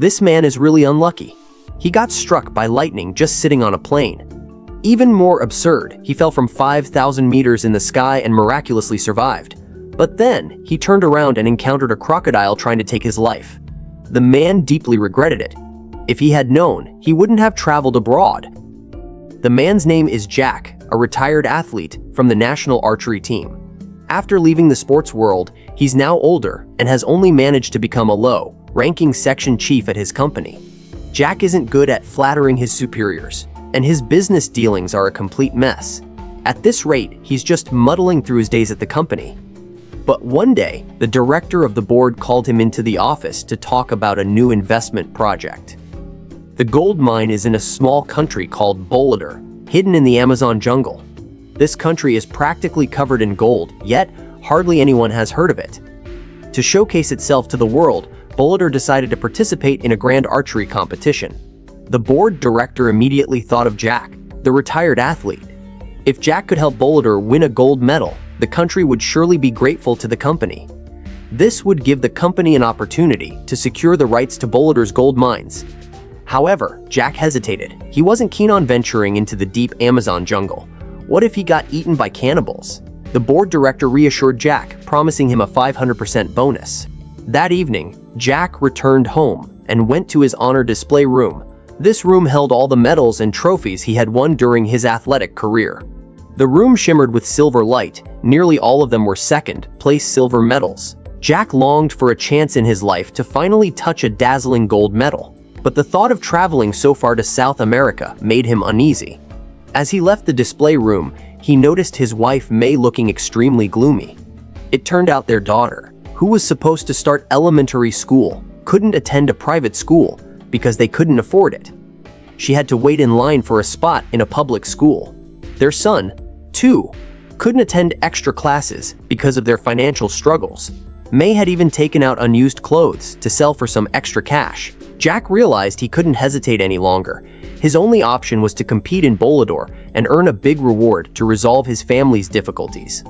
This man is really unlucky. He got struck by lightning just sitting on a plane. Even more absurd, he fell from 5,000 meters in the sky and miraculously survived. But then, he turned around and encountered a crocodile trying to take his life. The man deeply regretted it. If he had known, he wouldn't have traveled abroad. The man's name is Jack, a retired athlete from the national archery team. After leaving the sports world, he's now older and has only managed to become a low-ranking section chief at his company. Jack isn't good at flattering his superiors, and his business dealings are a complete mess. At this rate, he's just muddling through his days at the company. But one day, the director of the board called him into the office to talk about a new investment project. The gold mine is in a small country called Bullseye, hidden in the Amazon jungle. This country is practically covered in gold, yet hardly anyone has heard of it. To showcase itself to the world, Bullseye decided to participate in a grand archery competition. The board director immediately thought of Jack, the retired athlete. If Jack could help Bullseye win a gold medal, the country would surely be grateful to the company. This would give the company an opportunity to secure the rights to Bullsey's gold mines. However, Jack hesitated. He wasn't keen on venturing into the deep Amazon jungle. What if he got eaten by cannibals? The board director reassured Jack, promising him a 500% bonus. That evening, Jack returned home and went to his honor display room. This room held all the medals and trophies he had won during his athletic career. The room shimmered with silver light. Nearly all of them were second-place silver medals. Jack longed for a chance in his life to finally touch a dazzling gold medal. But the thought of traveling so far to South America made him uneasy. As he left the display room, he noticed his wife May looking extremely gloomy. It turned out their daughter, who was supposed to start elementary school, couldn't attend a private school because they couldn't afford it. She had to wait in line for a spot in a public school. Their son, too, couldn't attend extra classes because of their financial struggles. May had even taken out unused clothes to sell for some extra cash. Jack realized he couldn't hesitate any longer. His only option was to compete in Bullseye and earn a big reward to resolve his family's difficulties.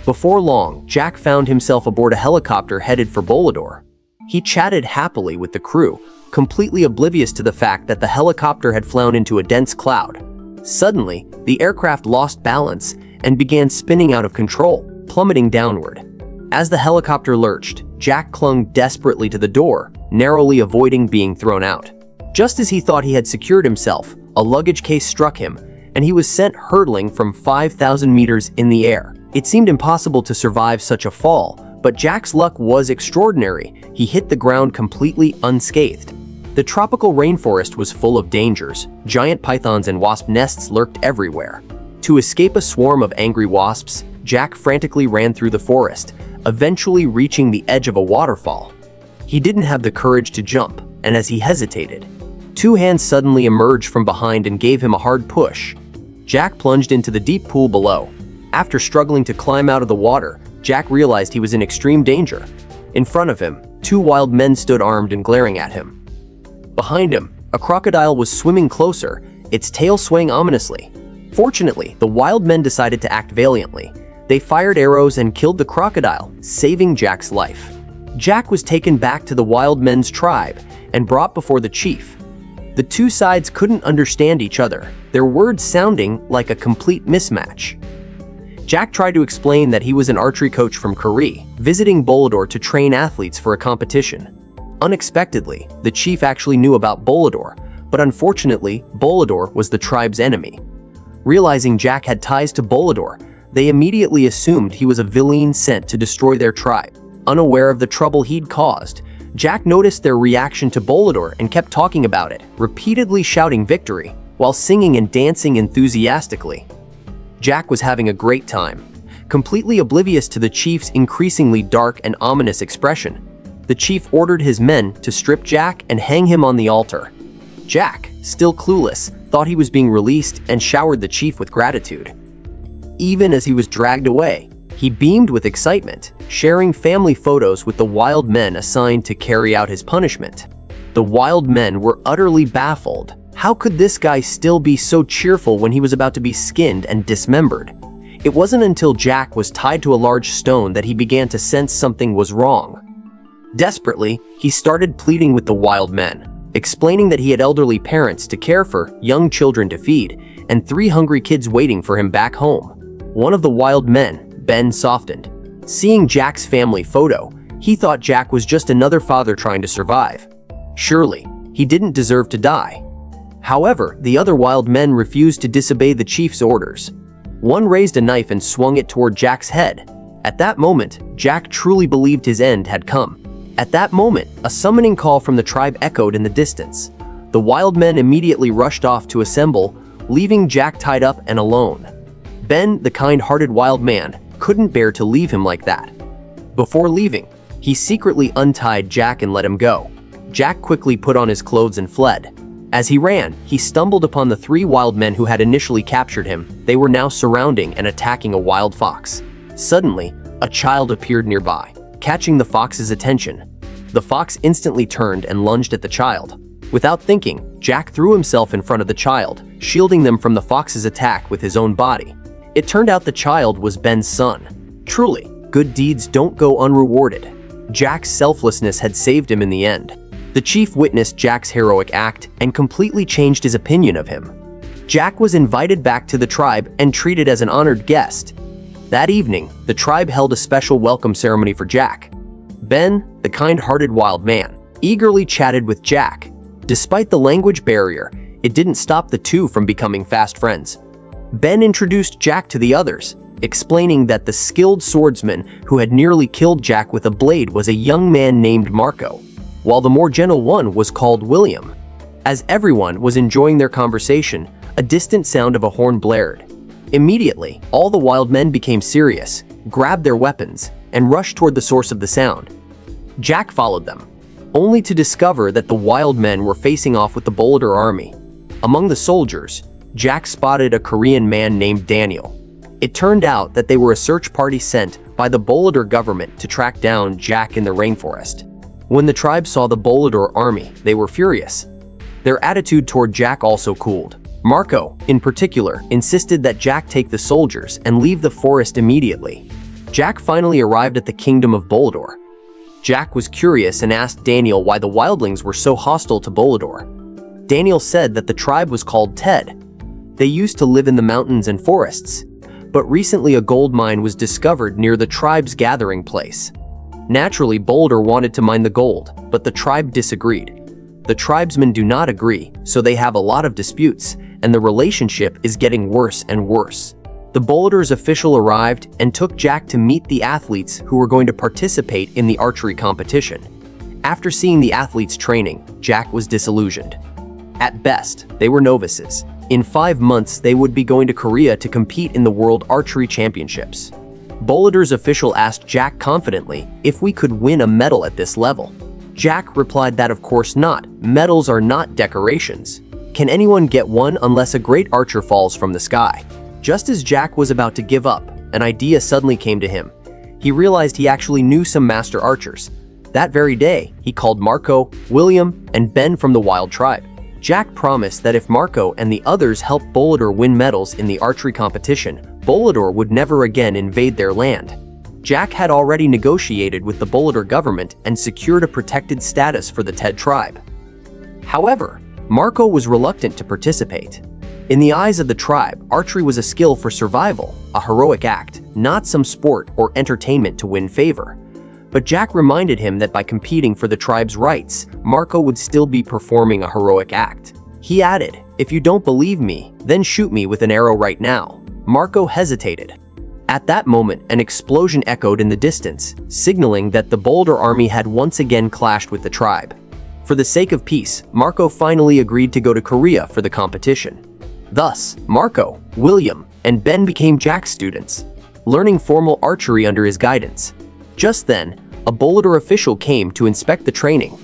Before long, Jack found himself aboard a helicopter headed for Bullseye. He chatted happily with the crew, completely oblivious to the fact that the helicopter had flown into a dense cloud. Suddenly, the aircraft lost balance and began spinning out of control, plummeting downward. As the helicopter lurched, Jack clung desperately to the door, narrowly avoiding being thrown out. Just as he thought he had secured himself, a luggage case struck him, and he was sent hurtling from 5,000 meters in the air. It seemed impossible to survive such a fall, but Jack's luck was extraordinary. He hit the ground completely unscathed. The tropical rainforest was full of dangers. Giant pythons and wasp nests lurked everywhere. To escape a swarm of angry wasps, Jack frantically ran through the forest, eventually reaching the edge of a waterfall. He didn't have the courage to jump, and as he hesitated, two hands suddenly emerged from behind and gave him a hard push. Jack plunged into the deep pool below. After struggling to climb out of the water, Jack realized he was in extreme danger. In front of him, two wild men stood armed and glaring at him. Behind him, a crocodile was swimming closer, its tail swaying ominously. Fortunately, the wild men decided to act valiantly. They fired arrows and killed the crocodile, saving Jack's life. Jack was taken back to the wild men's tribe and brought before the chief. The two sides couldn't understand each other, their words sounding like a complete mismatch. Jack tried to explain that he was an archery coach from Korea, visiting Bullseye to train athletes for a competition. Unexpectedly, the chief actually knew about Bullseye, but unfortunately, Bullseye was the tribe's enemy. Realizing Jack had ties to Bullseye, they immediately assumed he was a villain sent to destroy their tribe. Unaware of the trouble he'd caused, Jack noticed their reaction to Bullseye and kept talking about it, repeatedly shouting victory, while singing and dancing enthusiastically. Jack was having a great time, completely oblivious to the chief's increasingly dark and ominous expression. The chief ordered his men to strip Jack and hang him on the altar. Jack, still clueless, thought he was being released and showered the chief with gratitude. Even as he was dragged away, he beamed with excitement, sharing family photos with the wild men assigned to carry out his punishment. The wild men were utterly baffled. How could this guy still be so cheerful when he was about to be skinned and dismembered? It wasn't until Jack was tied to a large stone that he began to sense something was wrong. Desperately, he started pleading with the wild men. explaining that he had elderly parents to care for, young children to feed, and 3 hungry kids waiting for him back home. One of the wild men, Ben, softened. Seeing Jack's family photo, he thought Jack was just another father trying to survive. Surely, he didn't deserve to die. However, the other wild men refused to disobey the chief's orders. One raised a knife and swung it toward Jack's head. At that moment, Jack truly believed his end had come. At that moment, a summoning call from the tribe echoed in the distance. The wild men immediately rushed off to assemble, leaving Jack tied up and alone. Ben, the kind-hearted wild man, couldn't bear to leave him like that. Before leaving, he secretly untied Jack and let him go. Jack quickly put on his clothes and fled. As he ran, he stumbled upon the 3 wild men who had initially captured him. They were now surrounding and attacking a wild fox. Suddenly, a child appeared nearby, catching the fox's attention. The fox instantly turned and lunged at the child. Without thinking, Jack threw himself in front of the child, shielding them from the fox's attack with his own body. It turned out the child was Ben's son. Truly, good deeds don't go unrewarded. Jack's selflessness had saved him in the end. The chief witnessed Jack's heroic act and completely changed his opinion of him. Jack was invited back to the tribe and treated as an honored guest. That evening, the tribe held a special welcome ceremony for Jack. Ben, the kind-hearted wild man, eagerly chatted with Jack. Despite the language barrier, it didn't stop the two from becoming fast friends. Ben introduced Jack to the others, explaining that the skilled swordsman who had nearly killed Jack with a blade was a young man named Marco, while the more gentle one was called William. As everyone was enjoying their conversation, a distant sound of a horn blared. Immediately, all the wild men became serious, grabbed their weapons, and rushed toward the source of the sound. Jack followed them, only to discover that the wild men were facing off with the Boulder army. Among the soldiers, Jack spotted a Korean man named Daniel. It turned out that they were a search party sent by the Boulder government to track down Jack in the rainforest. When the tribe saw the Boulder army, they were furious. Their attitude toward Jack also cooled. Marco, in particular, insisted that Jack take the soldiers and leave the forest immediately. Jack finally arrived at the kingdom of Boulder. Jack was curious and asked Daniel why the wildlings were so hostile to Boulder. Daniel said that the tribe was called Ted. They used to live in the mountains and forests, but recently a gold mine was discovered near the tribe's gathering place. Naturally, Boulder wanted to mine the gold, but the tribe disagreed. The tribesmen do not agree, so they have a lot of disputes, and the relationship is getting worse and worse. The Boulder's official arrived and took Jack to meet the athletes who were going to participate in the archery competition. After seeing the athletes training, Jack was disillusioned. At best, they were novices. In 5 months, they would be going to Korea to compete in the World Archery Championships. Boulder's official asked Jack confidently if we could win a medal at this level. Jack replied that of course not. Medals are not decorations. Can anyone get one unless a great archer falls from the sky? Just as Jack was about to give up, an idea suddenly came to him. He realized he actually knew some master archers. That very day, he called Marco, William, and Ben from the wild tribe. Jack promised that if Marco and the others helped Boulder win medals in the archery competition, Boulder would never again invade their land. Jack had already negotiated with the Boulder government and secured a protected status for the Ted tribe. However, Marco was reluctant to participate. In the eyes of the tribe, archery was a skill for survival, a heroic act, not some sport or entertainment to win favor. But Jack reminded him that by competing for the tribe's rights, Marco would still be performing a heroic act. He added, "If you don't believe me, then shoot me with an arrow right now." Marco hesitated. At that moment, an explosion echoed in the distance, signaling that the Boulder army had once again clashed with the tribe. For the sake of peace, Marco finally agreed to go to Korea for the competition. Thus, Marco, William, and Ben became Jack's students, learning formal archery under his guidance. Just then, a Boulder official came to inspect the training.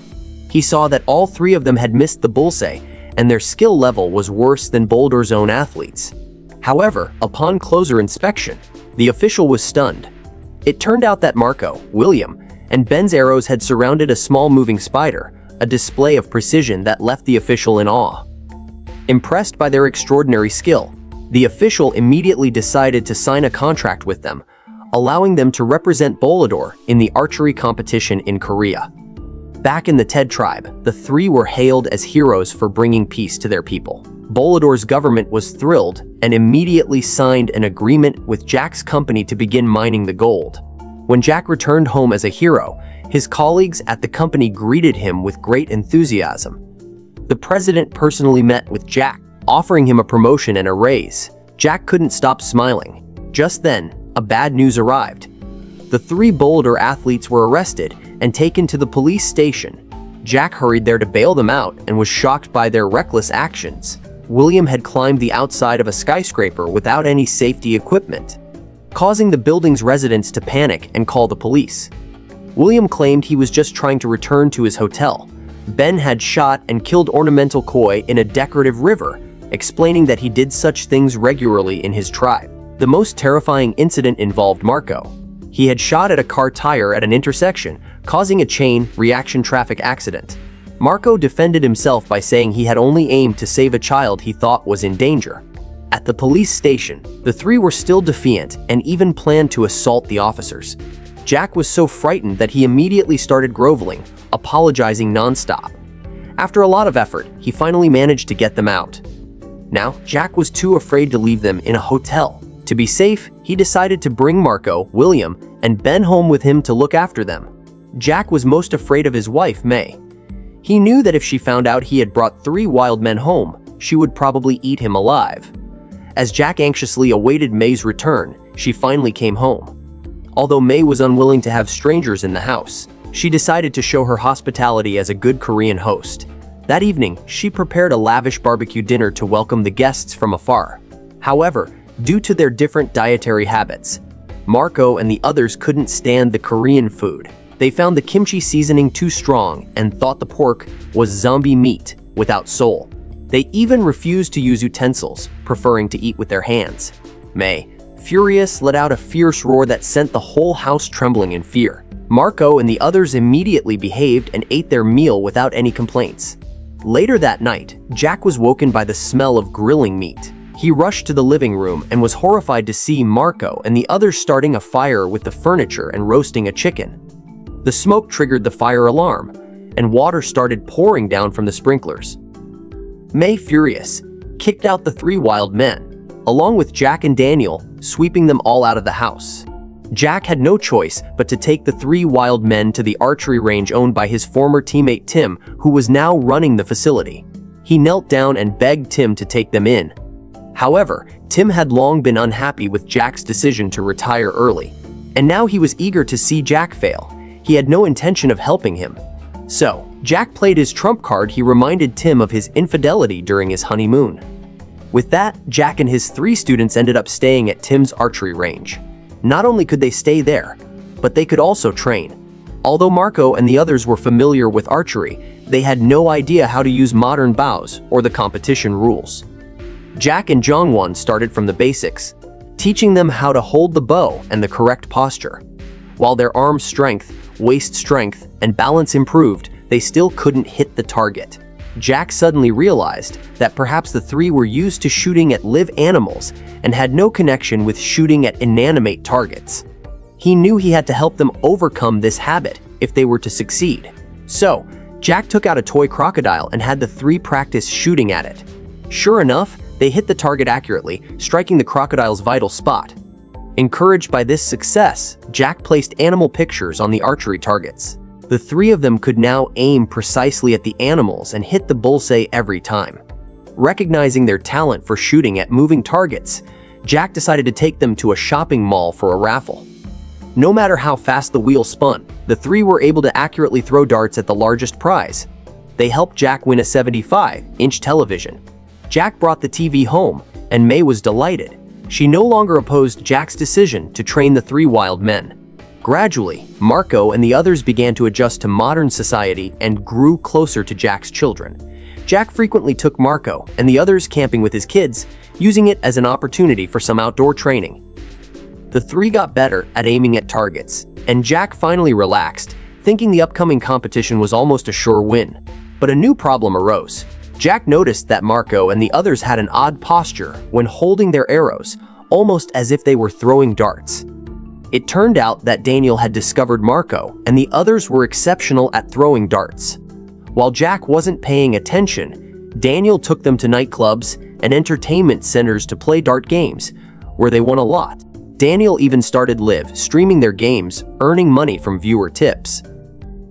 He saw that all 3 of them had missed the bullseye, and their skill level was worse than Boulder's own athletes. However, upon closer inspection, the official was stunned. It turned out that Marco, William, and Ben's arrows had surrounded a small moving spider, a display of precision that left the official in awe. Impressed by their extraordinary skill, the official immediately decided to sign a contract with them, allowing them to represent Boulder in the archery competition in Korea. Back in the Ted tribe, the three were hailed as heroes for bringing peace to their people. Bolador's government was thrilled and immediately signed an agreement with Jack's company to begin mining the gold. When Jack returned home as a hero, his colleagues at the company greeted him with great enthusiasm. The president personally met with Jack, offering him a promotion and a raise. Jack couldn't stop smiling. Just then, a bad news arrived. The three Boulder athletes were arrested and taken to the police station. Jack hurried there to bail them out and was shocked by their reckless actions. William had climbed the outside of a skyscraper without any safety equipment, causing the building's residents to panic and call the police. William claimed he was just trying to return to his hotel. Ben had shot and killed ornamental koi in a decorative river, explaining that he did such things regularly in his tribe. The most terrifying incident involved Marco. He had shot at a car tire at an intersection, causing a chain reaction traffic accident. Marco defended himself by saying he had only aimed to save a child he thought was in danger. At the police station, the three were still defiant and even planned to assault the officers. Jack was so frightened that he immediately started groveling, apologizing nonstop. After a lot of effort, he finally managed to get them out. Now, Jack was too afraid to leave them in a hotel. To be safe, he decided to bring Marco, William, and Ben home with him to look after them. Jack was most afraid of his wife, May. He knew that if she found out he had brought three wild men home, she would probably eat him alive. As Jack anxiously awaited May's return, she finally came home. Although May was unwilling to have strangers in the house, she decided to show her hospitality as a good Korean host. That evening, she prepared a lavish barbecue dinner to welcome the guests from afar. However, due to their different dietary habits, Marco and the others couldn't stand the Korean food. They found the kimchi seasoning too strong and thought the pork was zombie meat without soul. They even refused to use utensils, preferring to eat with their hands. May, furious, let out a fierce roar that sent the whole house trembling in fear. Marco and the others immediately behaved and ate their meal without any complaints. Later that night, Jack was woken by the smell of grilling meat. He rushed to the living room and was horrified to see Marco and the others starting a fire with the furniture and roasting a chicken. The smoke triggered the fire alarm, and water started pouring down from the sprinklers. May, furious, kicked out the three wild men, along with Jack and Daniel, sweeping them all out of the house. Jack had no choice but to take the three wild men to the archery range owned by his former teammate Tim, who was now running the facility. He knelt down and begged Tim to take them in. However, Tim had long been unhappy with Jack's decision to retire early, and now he was eager to see Jack fail. He had no intention of helping him. So, Jack played his trump card. He reminded Tim of his infidelity during his honeymoon. With that, Jack and his three students ended up staying at Tim's archery range. Not only could they stay there, but they could also train. Although Marco and the others were familiar with archery, they had no idea how to use modern bows or the competition rules. Jack and Jongwon started from the basics, teaching them how to hold the bow and the correct posture. While their arm strength, waist strength, and balance improved, they still couldn't hit the target. Jack suddenly realized that perhaps the three were used to shooting at live animals and had no connection with shooting at inanimate targets. He knew he had to help them overcome this habit if they were to succeed. So, Jack took out a toy crocodile and had the three practice shooting at it. Sure enough, they hit the target accurately, striking the crocodile's vital spot. Encouraged by this success, Jack placed animal pictures on the archery targets. The three of them could now aim precisely at the animals and hit the bullseye every time. Recognizing their talent for shooting at moving targets, Jack decided to take them to a shopping mall for a raffle. No matter how fast the wheel spun, the three were able to accurately throw darts at the largest prize. They helped Jack win a 75-inch television. Jack brought the TV home, and May was delighted. She no longer opposed Jack's decision to train the three wild men. Gradually, Marco and the others began to adjust to modern society and grew closer to Jack's children. Jack frequently took Marco and the others camping with his kids, using it as an opportunity for some outdoor training. The three got better at aiming at targets, and Jack finally relaxed, thinking the upcoming competition was almost a sure win. But a new problem arose. Jack noticed that Marco and the others had an odd posture when holding their arrows, almost as if they were throwing darts. It turned out that Daniel had discovered Marco, and the others were exceptional at throwing darts. While Jack wasn't paying attention, Daniel took them to nightclubs and entertainment centers to play dart games, where they won a lot. Daniel even started live streaming their games, earning money from viewer tips.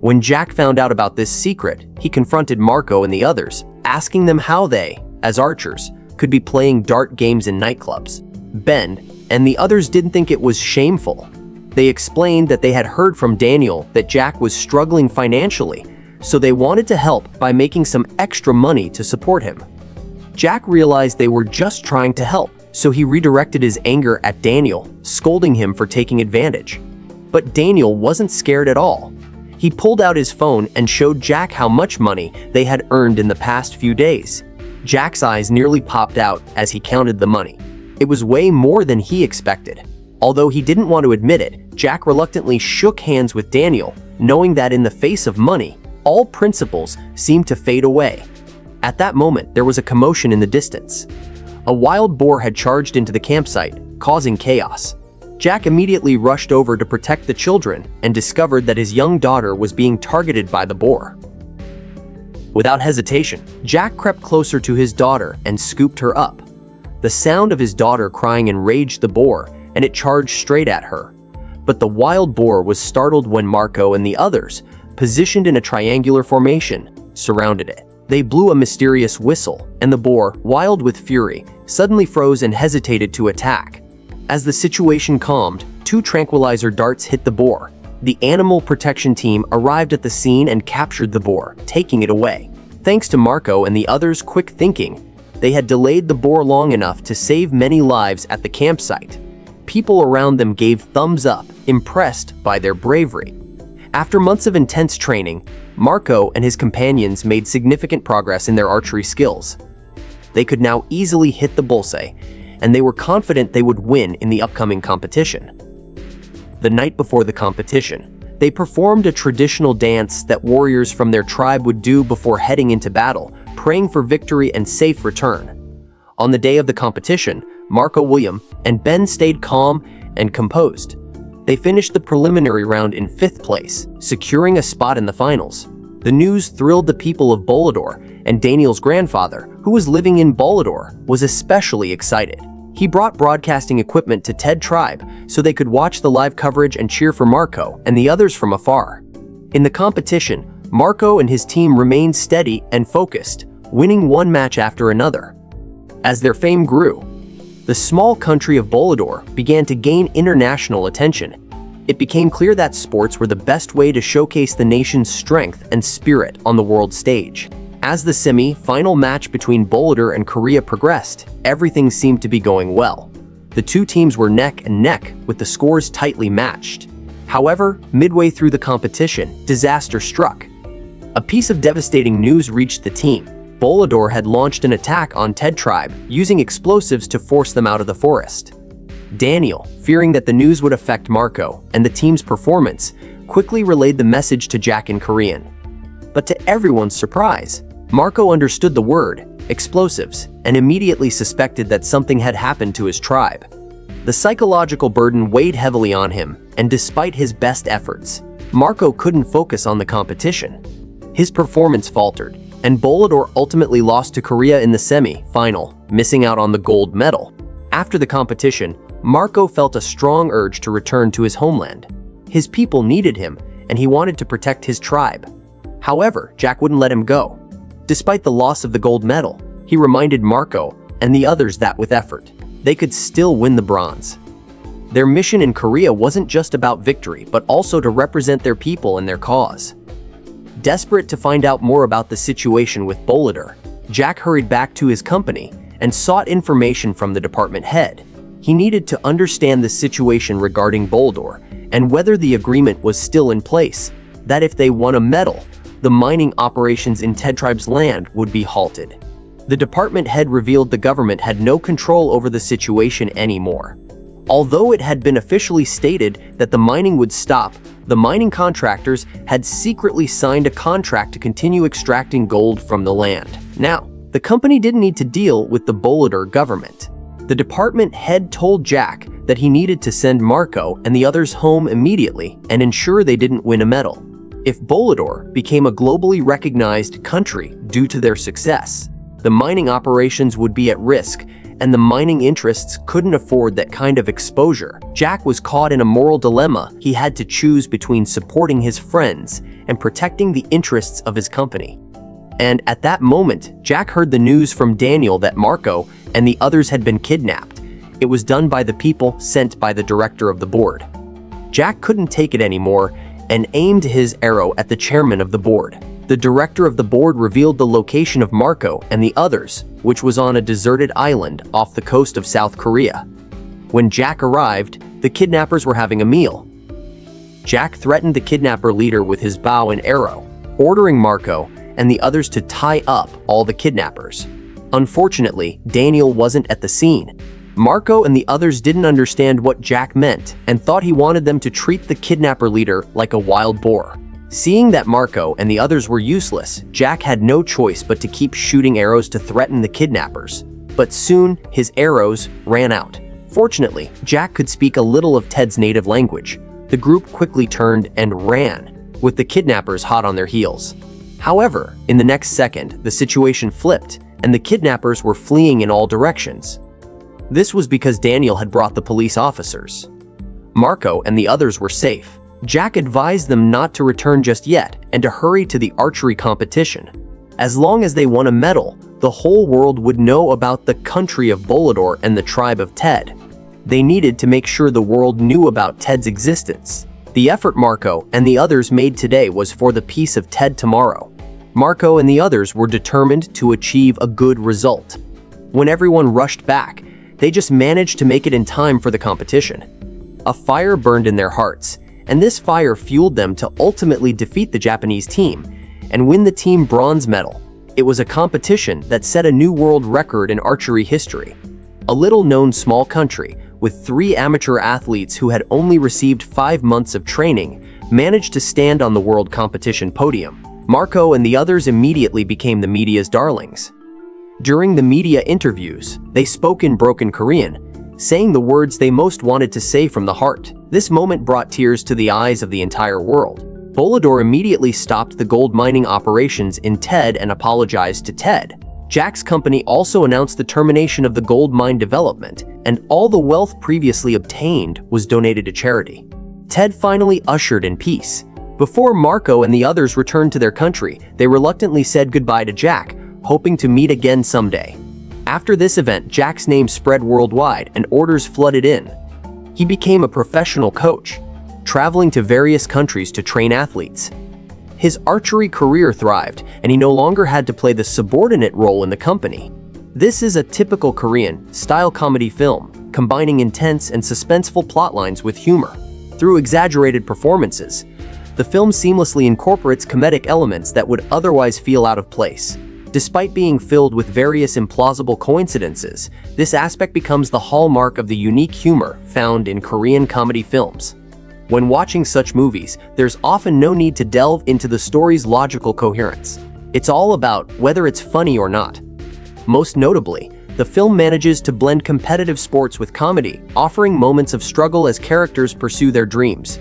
When Jack found out about this secret, he confronted Marco and the others, asking them how they, as archers, could be playing dart games in nightclubs. Ben and the others didn't think it was shameful. They explained that they had heard from Daniel that Jack was struggling financially, so they wanted to help by making some extra money to support him. Jack realized they were just trying to help, so he redirected his anger at Daniel, scolding him for taking advantage. But Daniel wasn't scared at all. He pulled out his phone and showed Jack how much money they had earned in the past few days. Jack's eyes nearly popped out as he counted the money. It was way more than he expected. Although he didn't want to admit it, Jack reluctantly shook hands with Daniel, knowing that in the face of money, all principles seemed to fade away. At that moment, there was a commotion in the distance. A wild boar had charged into the campsite, causing chaos. Jack immediately rushed over to protect the children and discovered that his young daughter was being targeted by the boar. Without hesitation, Jack crept closer to his daughter and scooped her up. The sound of his daughter crying enraged the boar, and it charged straight at her. But the wild boar was startled when Marco and the others, positioned in a triangular formation, surrounded it. They blew a mysterious whistle, and the boar, wild with fury, suddenly froze and hesitated to attack. As the situation calmed, 2 tranquilizer darts hit the boar. The animal protection team arrived at the scene and captured the boar, taking it away. Thanks to Marco and the others' quick thinking, they had delayed the boar long enough to save many lives at the campsite. People around them gave thumbs up, impressed by their bravery. After months of intense training, Marco and his companions made significant progress in their archery skills. They could now easily hit the bullseye, and they were confident they would win in the upcoming competition. The night before the competition, they performed a traditional dance that warriors from their tribe would do before heading into battle, praying for victory and safe return. On the day of the competition, Marco, William, and Ben stayed calm and composed. They finished the preliminary round in 5th place, securing a spot in the finals. The news thrilled the people of Bolador, and Daniel's grandfather, who was living in Bolador, was especially excited. He brought broadcasting equipment to Ted Tribe so they could watch the live coverage and cheer for Marco and the others from afar. In the competition, Marco and his team remained steady and focused, winning one match after another. As their fame grew, the small country of Bolador began to gain international attention. It became clear that sports were the best way to showcase the nation's strength and spirit on the world stage. As the semi-final match between Bolador and Korea progressed, everything seemed to be going well. The 2 teams were neck and neck, with the scores tightly matched. However, midway through the competition, disaster struck. A piece of devastating news reached the team. Bolador had launched an attack on Ted Tribe, using explosives to force them out of the forest. Daniel, fearing that the news would affect Marco and the team's performance, quickly relayed the message to Jack in Korean. But to everyone's surprise, Marco understood the word, explosives, and immediately suspected that something had happened to his tribe. The psychological burden weighed heavily on him, and despite his best efforts, Marco couldn't focus on the competition. His performance faltered, and Bolador ultimately lost to Korea in the semi-final, missing out on the gold medal. After the competition, Marco felt a strong urge to return to his homeland. His people needed him, and he wanted to protect his tribe. However, Jack wouldn't let him go. Despite the loss of the gold medal, he reminded Marco and the others that with effort, they could still win the bronze. Their mission in Korea wasn't just about victory, but also to represent their people and their cause. Desperate to find out more about the situation with Bolador, Jack hurried back to his company and sought information from the department head. He needed to understand the situation regarding Bolador and whether the agreement was still in place, that if they won a medal, the mining operations in Ted Tribe's land would be halted. The department head revealed the government had no control over the situation anymore. Although it had been officially stated that the mining would stop, the mining contractors had secretly signed a contract to continue extracting gold from the land. Now, the company didn't need to deal with the Bolador government. The department head told Jack that he needed to send Marco and the others home immediately and ensure they didn't win a medal. If Bolidor became a globally recognized country due to their success, the mining operations would be at risk, and the mining interests couldn't afford that kind of exposure. Jack was caught in a moral dilemma. He had to choose between supporting his friends and protecting the interests of his company. And at that moment, Jack heard the news from Daniel that Marco and the others had been kidnapped. It was done by the people sent by the director of the board. Jack couldn't take it anymore and aimed his arrow at the chairman of the board. The director of the board revealed the location of Marco and the others, which was on a deserted island off the coast of South Korea. When Jack arrived, the kidnappers were having a meal. Jack threatened the kidnapper leader with his bow and arrow, ordering Marco and the others to tie up all the kidnappers. Unfortunately, Daniel wasn't at the scene. Marco and the others didn't understand what Jack meant and thought he wanted them to treat the kidnapper leader like a wild boar. Seeing that Marco and the others were useless, Jack had no choice but to keep shooting arrows to threaten the kidnappers. But soon, his arrows ran out. Fortunately, Jack could speak a little of Ted's native language. The group quickly turned and ran, with the kidnappers hot on their heels. However, in the next second, the situation flipped, and the kidnappers were fleeing in all directions. This was because Daniel had brought the police officers. Marco and the others were safe. Jack advised them not to return just yet and to hurry to the archery competition. As long as they won a medal, the whole world would know about the country of Bolidor and the tribe of Ted. They needed to make sure the world knew about Ted's existence. The effort Marco and the others made today was for the peace of Ted tomorrow. Marco and the others were determined to achieve a good result. When everyone rushed back, they just managed to make it in time for the competition. A fire burned in their hearts, and this fire fueled them to ultimately defeat the Japanese team and win the team bronze medal. It was a competition that set a new world record in archery history. A little-known small country with 3 amateur athletes who had only received 5 months of training managed to stand on the world competition podium. Marco and the others immediately became the media's darlings. During the media interviews, they spoke in broken Korean, saying the words they most wanted to say from the heart. This moment brought tears to the eyes of the entire world. Bolidor immediately stopped the gold mining operations in Ted and apologized to Ted. Jack's company also announced the termination of the gold mine development, and all the wealth previously obtained was donated to charity. Ted finally ushered in peace. Before Marco and the others returned to their country, they reluctantly said goodbye to Jack, hoping to meet again someday. After this event, Jack's name spread worldwide and orders flooded in. He became a professional coach, traveling to various countries to train athletes. His archery career thrived, and he no longer had to play the subordinate role in the company. This is a typical Korean-style comedy film, combining intense and suspenseful plotlines with humor. Through exaggerated performances, the film seamlessly incorporates comedic elements that would otherwise feel out of place. Despite being filled with various implausible coincidences, this aspect becomes the hallmark of the unique humor found in Korean comedy films. When watching such movies, there's often no need to delve into the story's logical coherence. It's all about whether it's funny or not. Most notably, the film manages to blend competitive sports with comedy, offering moments of struggle as characters pursue their dreams.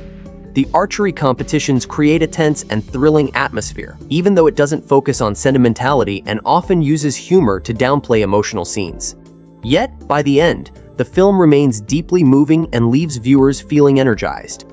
The archery competitions create a tense and thrilling atmosphere, even though it doesn't focus on sentimentality and often uses humor to downplay emotional scenes. Yet, by the end, the film remains deeply moving and leaves viewers feeling energized.